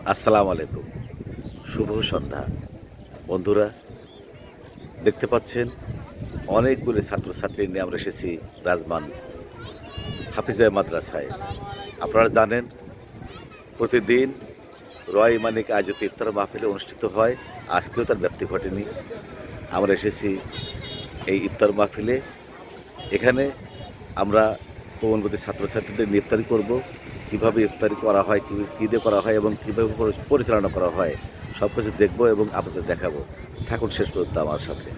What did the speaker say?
আসসালামু আলাইকুম। শুভ সন্ধ্যা। বন্ধুরা, দেখতে পাচ্ছেন অনেকগুলি ছাত্রছাত্রী নিয়ে আমরা এসেছি রাজমান হাফিজ ভাই মাদ্রাসায়। আপনারা জানেন প্রতিদিন রয় মানিক আয়োজিত ইফতার মাহফিল অনুষ্ঠিত হয়। আজকেও তার ব্যত্যয় ঘটেনি। আমরা এসেছি এই ইফতার মাহফিলে। এখানে আমরা কোমলমতি ছাত্রছাত্রীদের নিয়ে ইফতারি করব। কীভাবে ইফতারি করা হয়, কী দিয়ে করা হয় এবং কীভাবে পরিচালনা করা হয় সব কিছু দেখব এবং আপনাদের দেখাবো। থাকুন শেষ পর্যন্ত আমার সাথে।